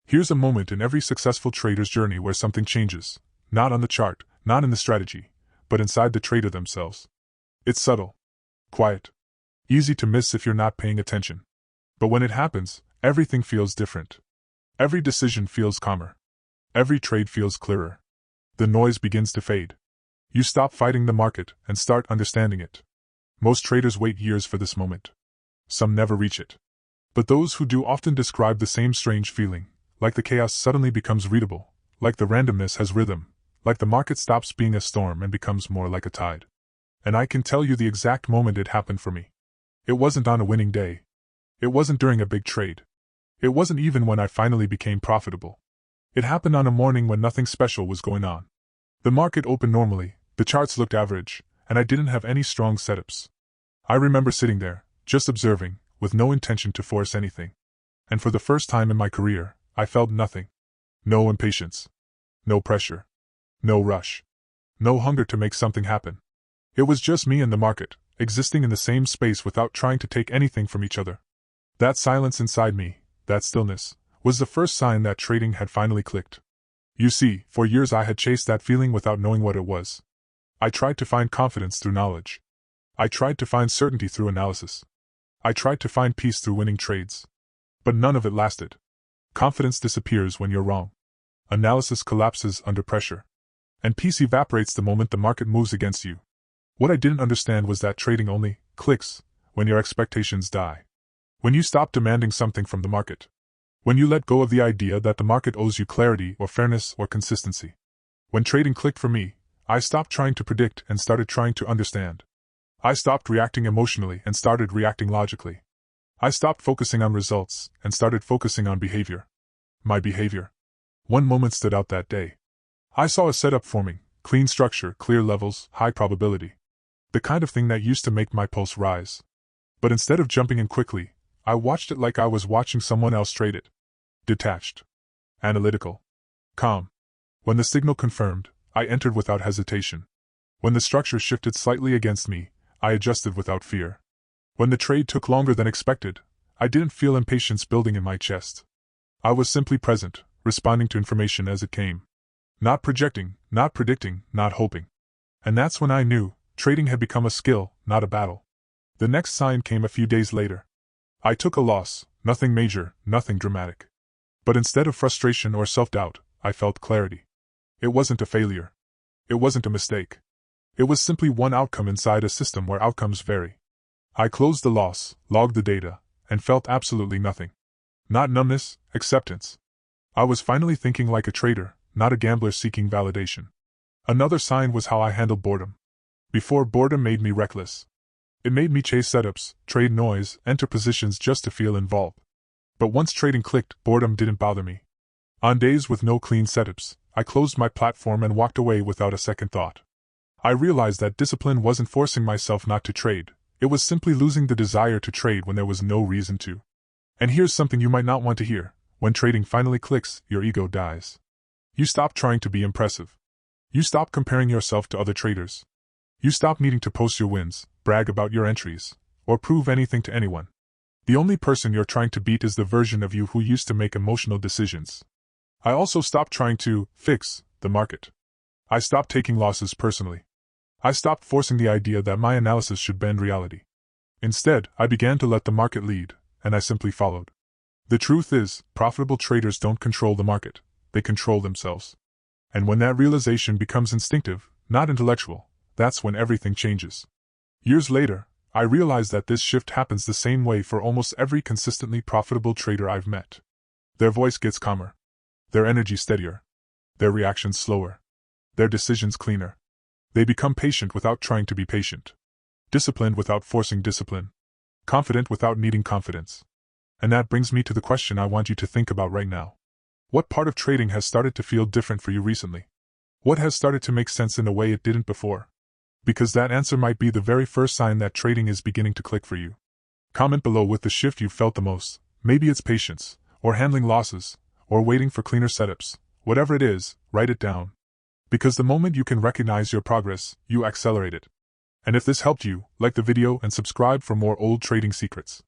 Here's a moment in every successful trader's journey where something changes, not on the chart, not in the strategy, but inside the trader themselves. It's subtle, quiet, easy to miss if you're not paying attention. But when it happens, everything feels different. Every decision feels calmer. Every trade feels clearer. The noise begins to fade. You stop fighting the market and start understanding it. Most traders wait years for this moment. Some never reach it. But those who do often describe the same strange feeling, like the chaos suddenly becomes readable, like the randomness has rhythm, like the market stops being a storm and becomes more like a tide. And I can tell you the exact moment it happened for me. It wasn't on a winning day. It wasn't during a big trade. It wasn't even when I finally became profitable. It happened on a morning when nothing special was going on. The market opened normally, the charts looked average, and I didn't have any strong setups. I remember sitting there, just observing, with no intention to force anything. And for the first time in my career, I felt nothing. No impatience. No pressure. No rush. No hunger to make something happen. It was just me and the market, existing in the same space without trying to take anything from each other. That silence inside me, that stillness, was the first sign that trading had finally clicked. You see, for years I had chased that feeling without knowing what it was. I tried to find confidence through knowledge. I tried to find certainty through analysis. I tried to find peace through winning trades. But none of it lasted. Confidence disappears when you're wrong. Analysis collapses under pressure. And peace evaporates the moment the market moves against you. What I didn't understand was that trading only clicks when your expectations die. When you stop demanding something from the market. When you let go of the idea that the market owes you clarity or fairness or consistency. When trading clicked for me, I stopped trying to predict and started trying to understand. I stopped reacting emotionally and started reacting logically. I stopped focusing on results and started focusing on behavior. My behavior. One moment stood out that day. I saw a setup forming, clean structure, clear levels, high probability. The kind of thing that used to make my pulse rise. But instead of jumping in quickly, I watched it like I was watching someone else trade it. Detached. Analytical. Calm. When the signal confirmed, I entered without hesitation. When the structure shifted slightly against me, I adjusted without fear. When the trade took longer than expected, I didn't feel impatience building in my chest. I was simply present, responding to information as it came. Not projecting, not predicting, not hoping. And that's when I knew, trading had become a skill, not a battle. The next sign came a few days later. I took a loss, nothing major, nothing dramatic. But instead of frustration or self-doubt, I felt clarity. It wasn't a failure. It wasn't a mistake. It was simply one outcome inside a system where outcomes vary. I closed the loss, logged the data, and felt absolutely nothing. Not numbness, acceptance. I was finally thinking like a trader, not a gambler seeking validation. Another sign was how I handled boredom. Before, boredom made me reckless. It made me chase setups, trade noise, enter positions just to feel involved. But once trading clicked, boredom didn't bother me. On days with no clean setups, I closed my platform and walked away without a second thought. I realized that discipline wasn't forcing myself not to trade, it was simply losing the desire to trade when there was no reason to. And here's something you might not want to hear: when trading finally clicks, your ego dies. You stop trying to be impressive. You stop comparing yourself to other traders. You stop needing to post your wins, brag about your entries, or prove anything to anyone. The only person you're trying to beat is the version of you who used to make emotional decisions. I also stopped trying to fix the market. I stopped taking losses personally. I stopped forcing the idea that my analysis should bend reality. Instead, I began to let the market lead, and I simply followed. The truth is, profitable traders don't control the market, they control themselves. And when that realization becomes instinctive, not intellectual, that's when everything changes. Years later, I realized that this shift happens the same way for almost every consistently profitable trader I've met. Their voice gets calmer. Their energy steadier. Their reactions slower. Their decisions cleaner. They become patient without trying to be patient. Disciplined without forcing discipline. Confident without needing confidence. And that brings me to the question I want you to think about right now. What part of trading has started to feel different for you recently? What has started to make sense in a way it didn't before? Because that answer might be the very first sign that trading is beginning to click for you. Comment below with the shift you felt the most. Maybe it's patience, or handling losses, or waiting for cleaner setups. Whatever it is, write it down. Because the moment you can recognize your progress, you accelerate it. And if this helped you, like the video and subscribe for more old trading secrets.